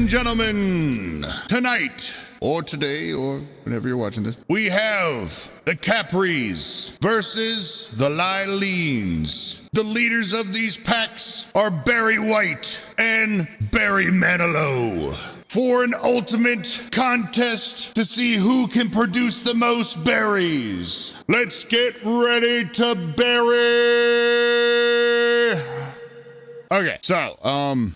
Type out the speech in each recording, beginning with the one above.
and gentlemen, tonight, or today, or whenever you're watching this, we have the Capries versus the Lyleens. The leaders of these packs are Barry White and Barry Manilow, for an ultimate contest to see who can produce the most berries. Let's get ready to berry. Okay, so,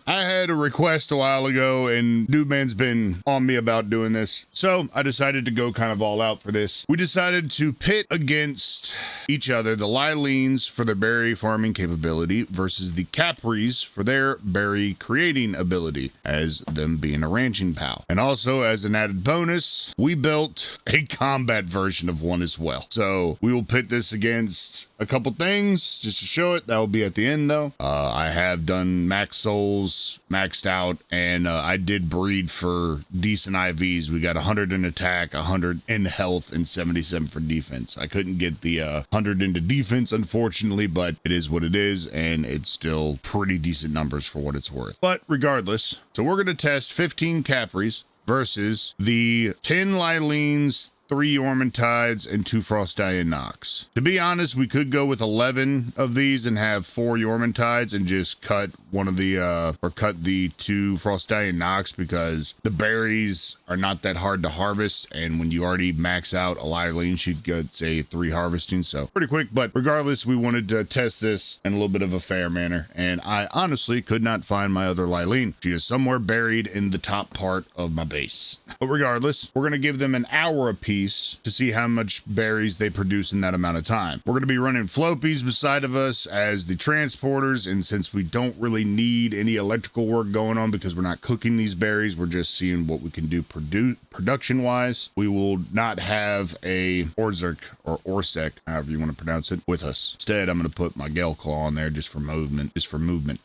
I had a request a while ago, and Dude Man's been on me about doing this, so I decided to go kind of all out for this. We decided to pit against each other the Lyleens for their berry farming capability versus the Capries for their berry creating ability, as them being a ranching pal. And also, as an added bonus, we built a combat version of one as well. So we will pit this against a couple things just to show it. That will be at the end, though. I have done max souls, maxed out, and I did breed for decent IVs. We got 100 in attack, 100 in health, and 77 for defense. I couldn't get the 100 into defense, unfortunately, but it is what it is, and it's still pretty decent numbers for what it's worth. But regardless, so we're going to test 15 Capries versus the 10 Lyleens, 3 Yormantides, and 2 Frostallion Nox. To be honest, we could go with 11 of these and have 4 Yormantides and just cut one of the, or cut the 2 Frostallion Nox, because the berries are not that hard to harvest, and when you already max out a Lyleen, she'd get, say, 3 harvesting, so pretty quick. But regardless, we wanted to test this in a little bit of a fair manner, and I honestly could not find my other Lyleen. She is somewhere buried in the top part of my base. But regardless, we're going to give them an hour apiece to see how much berries they produce in that amount of time. We're going to be running Flopies beside of us as the transporters, and since we don't really need any electrical work going on because we're not cooking these berries, we're just seeing what we can do production wise, we will not have a Orzek or Orsec, however you want to pronounce it, with us. Instead, I'm going to put my Gale Claw on there just for movement.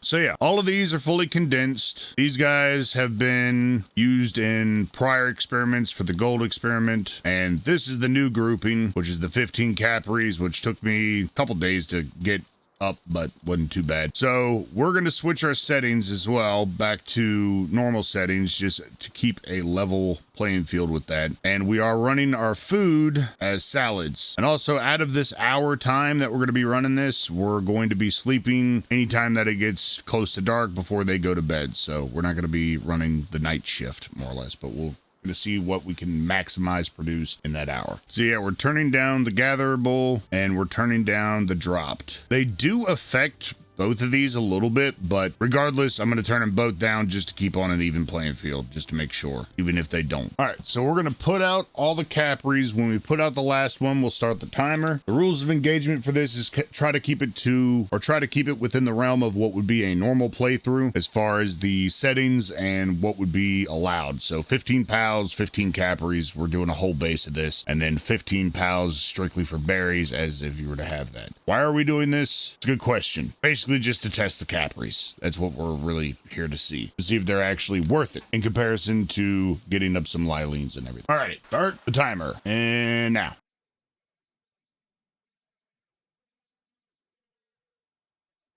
So yeah, all of these are fully condensed. These guys have been used in prior experiments for the gold experiment, and this is the new grouping, which is the 15 Capries, which took me a couple days to get up, but wasn't too bad. So we're going to switch our settings as well back to normal settings just to keep a level playing field with that. And we are running our food as salads. And also, out of this hour time that we're going to be running this, we're going to be sleeping anytime that it gets close to dark before they go to bed. So we're not going to be running the night shift, more or less, but we'll to see what we can maximize produce in that hour. So yeah, we're turning down the gatherable and we're turning down the dropped. They do affect both of these a little bit, but regardless, I'm going to turn them both down just to keep on an even playing field, just to make sure, even if they don't. All right, so we're going to put out all the Capries. When we put out the last one, we'll start the timer. The rules of engagement for this is try to keep it within the realm of what would be a normal playthrough as far as the settings and what would be allowed. So 15 pals, 15 Capries, we're doing a whole base of this, and then 15 pals strictly for berries as if you were to have that. Why are we doing this? It's a good question. Basically, just to test the Capries. That's what we're really here to see if they're actually worth it in comparison to getting up some Lyleens and everything. Alrighty, start the timer, and now.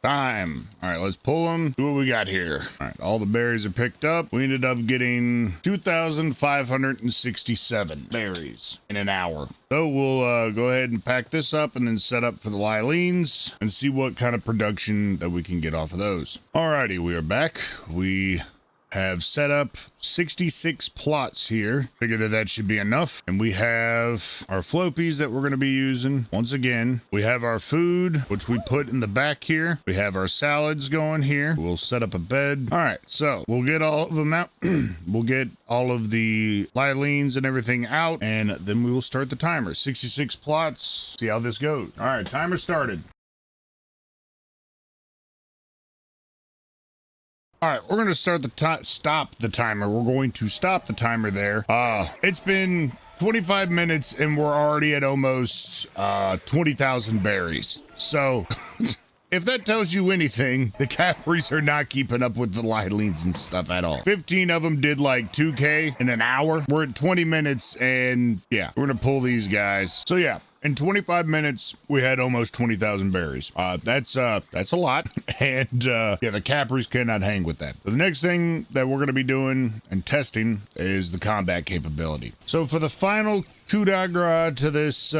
Time. All right, let's pull them. See what we got here. All right, all the berries are picked up. We ended up getting 2,567 berries in an hour. So we'll go ahead and pack this up and then set up for the Lyleens and see what kind of production that we can get off of those. Alrighty, we are back. We have set up 66 plots here. Figure that should be enough. And we have our Flopies that we're going to be using. Once again, we have our food, which we put in the back here. We have our salads going here. We'll set up a bed. All right, so we'll get all of them out. We'll get all of the Lyleens and everything out, and then we will start the timer. 66 plots. See how this goes. All right, timer started. All right, we're going to stop the timer. We're going to stop the timer there. It's been 25 minutes and we're already at almost 20,000 berries. So if that tells you anything, the Capries are not keeping up with the Lyleens and stuff at all. 15 of them did like 2K in an hour. We're at 20 minutes and yeah, we're going to pull these guys. So yeah, In 25 minutes, we had almost 20,000 berries. That's a lot. And yeah, the Capries cannot hang with that. So the next thing that we're going to be doing and testing is the combat capability. So for the final coup de grace to this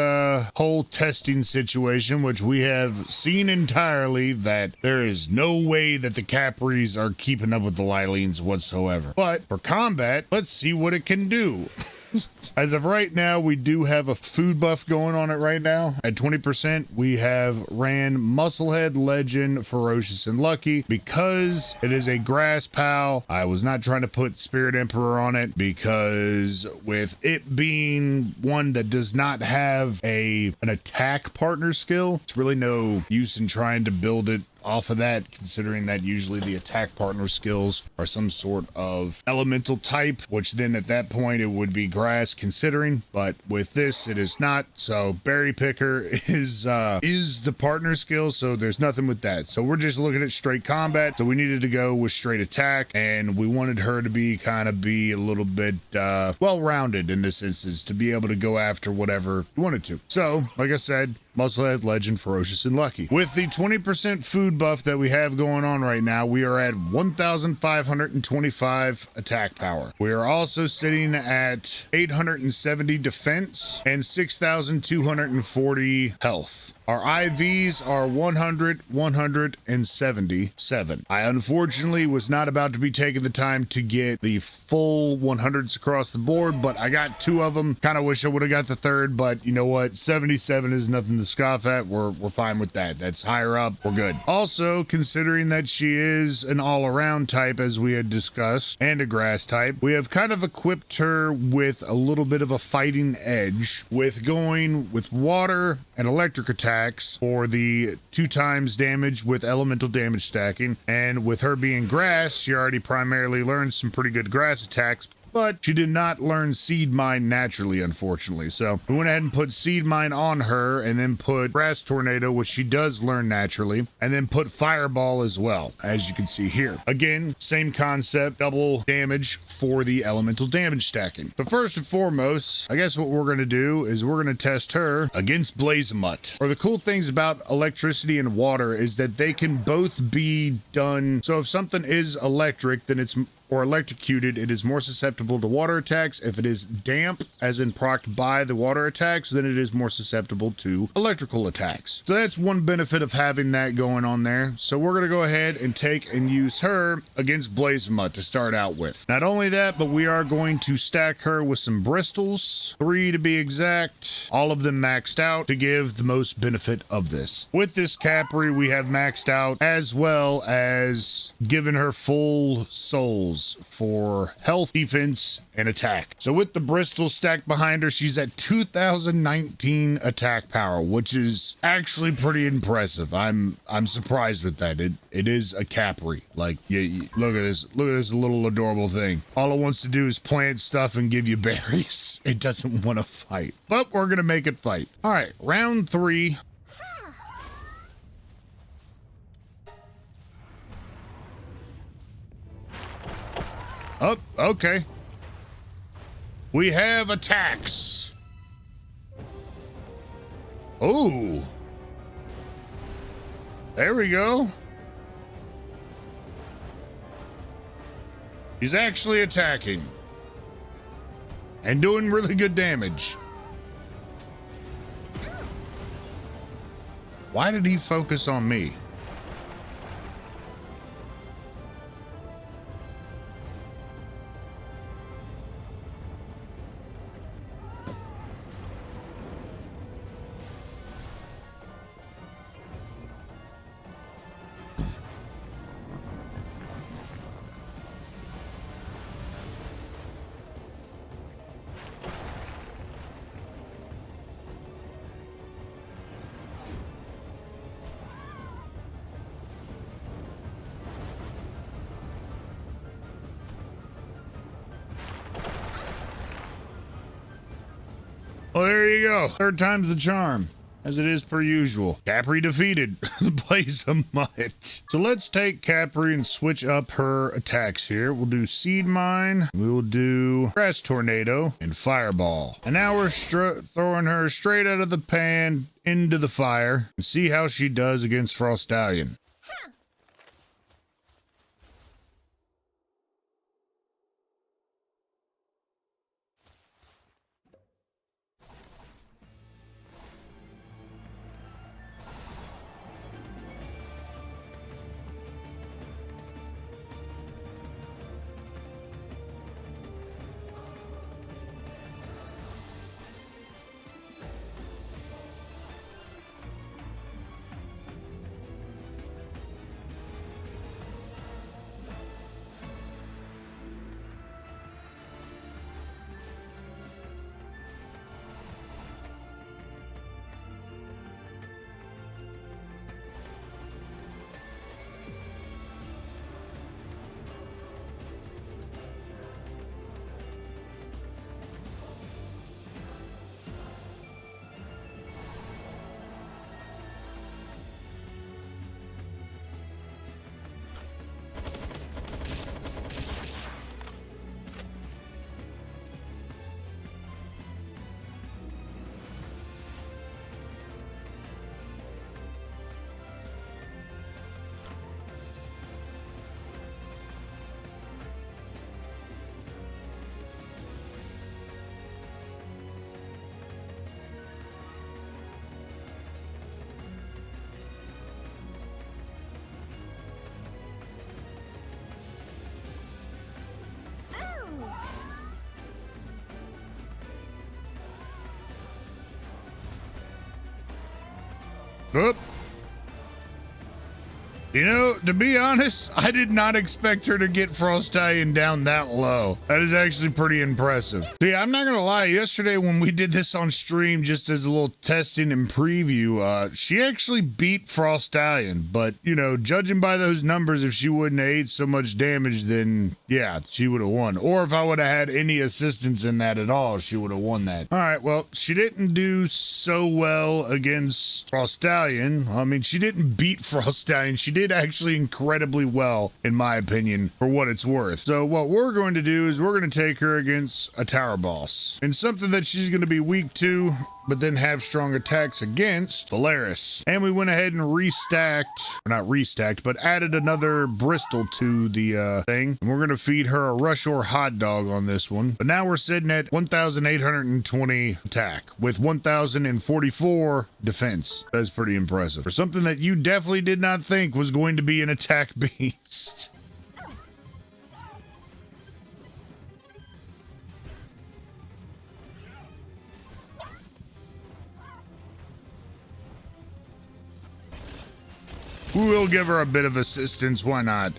whole testing situation, which we have seen entirely that there is no way that the Capries are keeping up with the Lyleens whatsoever. But for combat, let's see what it can do. As of right now, we do have a food buff going on it right now. At 20%, we have ran Musclehead, Legend, Ferocious, and Lucky. Because it is a grass pal, I was not trying to put Spirit Emperor on it because with it being one that does not have an attack partner skill, it's really no use in trying to build it off of that, considering that usually the attack partner skills are some sort of elemental type, which then at that point it would be grass considering, but with this it is not. So berry picker is the partner skill, so there's nothing with that. So we're just looking at straight combat. So we needed to go with straight attack, and we wanted her to be a little bit well-rounded in this instance, to be able to go after whatever you wanted to. So like I said, Musclehead, Legend, Ferocious, and Lucky. With the 20% food buff that we have going on right now, we are at 1,525 attack power. We are also sitting at 870 defense and 6,240 health. Our IVs are 100, 177. I unfortunately was not about to be taking the time to get the full 100s across the board, but I got 2 of them. Kind of wish I would have got the 3rd, but you know what? 77 is nothing to scoff at. We're fine with that. That's higher up. We're good. Also, considering that she is an all-around type, as we had discussed, and a grass type, we have kind of equipped her with a little bit of a fighting edge with going with water and electric attacks for the 2 times damage with elemental damage stacking. And with her being grass, she already primarily learned some pretty good grass attacks, but she did not learn Seed Mine naturally, unfortunately. So we went ahead and put Seed Mine on her, and then put Grass Tornado, which she does learn naturally, and then put Fireball as well, as you can see here. Again, same concept, double damage for the elemental damage stacking. But first and foremost, I guess what we're going to do is we're going to test her against Blazemut. Or the cool things about electricity and water is that they can both be done. So if something is electric, then it's or electrocuted, it is more susceptible to water attacks. If it is damp, as in procced by the water attacks, then it is more susceptible to electrical attacks. So that's one benefit of having that going on there. So we're gonna go ahead and take and use her against Blazemut to start out with. Not only that, but we are going to stack her with some bristles, 3 to be exact, all of them maxed out to give the most benefit of this. With this Capri, we have maxed out as well as given her full souls for health, defense, and attack. So with the Bristol stacked behind her, she's at 2019 attack power, which is actually pretty impressive. I'm surprised with that. It is a Capri. Like, look at this little adorable thing. All it wants to do is plant stuff and give you berries. It doesn't want to fight, but we're gonna make it fight. All right, round 3. Oh, okay. We have attacks. Oh. There we go. He's actually attacking. And doing really good damage. Why did he focus on me? Well, there you go. 3rd time's the charm. as it is per usual. Capri defeated. The blaze of mud. So let's take Capri and switch up her attacks here. We'll do Seed Mine. We will do Grass Tornado and Fireball. And now we're throwing her straight out of the pan into the fire and see how she does against Frost Stallion. Oop. You know, to be honest, I did not expect her to get Frost Stallion down that low. That is actually pretty impressive. See, I'm not gonna lie, yesterday when we did this on stream, just as a little testing and preview, she actually beat Frost Stallion. But, you know, judging by those numbers, if she wouldn't have ate so much damage, then yeah, she would have won. Or if I would have had any assistance in that at all, she would have won that. All right, well, she didn't do so well against Frost Stallion. I mean, she didn't beat Frost Stallion. She did actually incredibly well, in my opinion, for what it's worth. So what we're going to do is we're going to take her against a tower boss and something that she's going to be weak to, but then have strong attacks against, Polaris. And we went ahead and restacked, or not restacked, but added another Bristol to the thing. And we're going to feed her a Rush or hot dog on this one. But now we're sitting at 1,820 attack with 1,044 defense. That's pretty impressive. For something that you definitely did not think was going to be an attack beast. We will give her a bit of assistance, why not?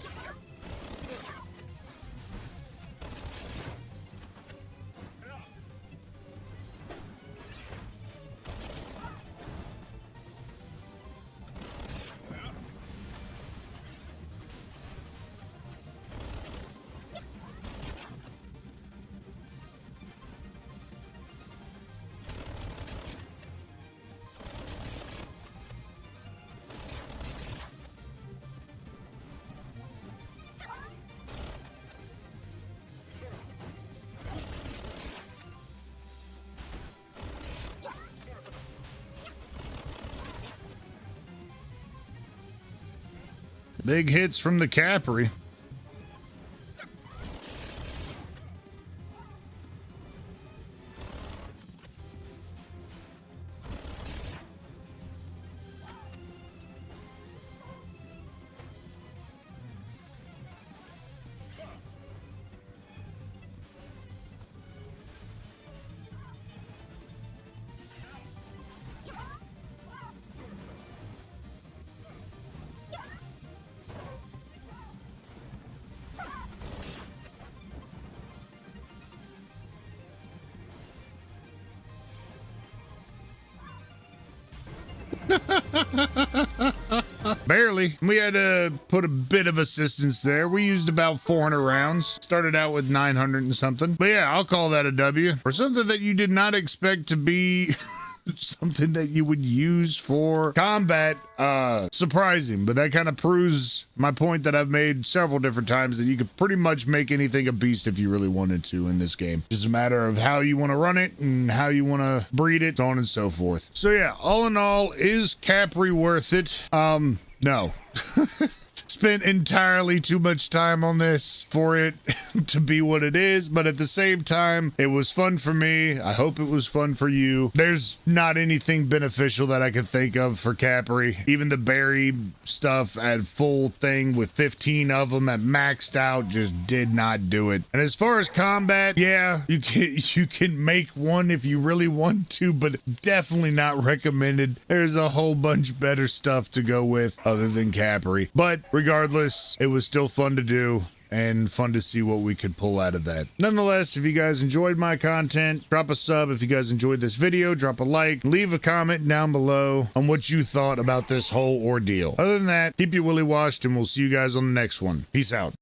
Big hits from the Capri. Barely. We had to put a bit of assistance there. We used about 400 rounds. Started out with 900 and something. But yeah, I'll call that a W. For something that you did not expect to be something that you would use for combat. Surprising, but that kind of proves my point that I've made several different times, that you could pretty much make anything a beast if you really wanted to in this game. Just a matter of how you want to run it and how you want to breed it, so on and so forth. So yeah, all in all, is Capri worth it? No. Spent entirely too much time on this for it to be what it is, but at the same time, it was fun for me. I hope it was fun for you. There's not anything beneficial that I could think of for Capri. Even the berry stuff at full thing with 15 of them at maxed out just did not do it. And as far as combat, yeah, you can make one if you really want to, but definitely not recommended. There's a whole bunch better stuff to go with other than Capri. But regardless, it was still fun to do and fun to see what we could pull out of that. Nonetheless, if you guys enjoyed my content, drop a sub. If you guys enjoyed this video, drop a like, leave a comment down below on what you thought about this whole ordeal. Other than that, keep your willy washed, and we'll see you guys on the next one. Peace out.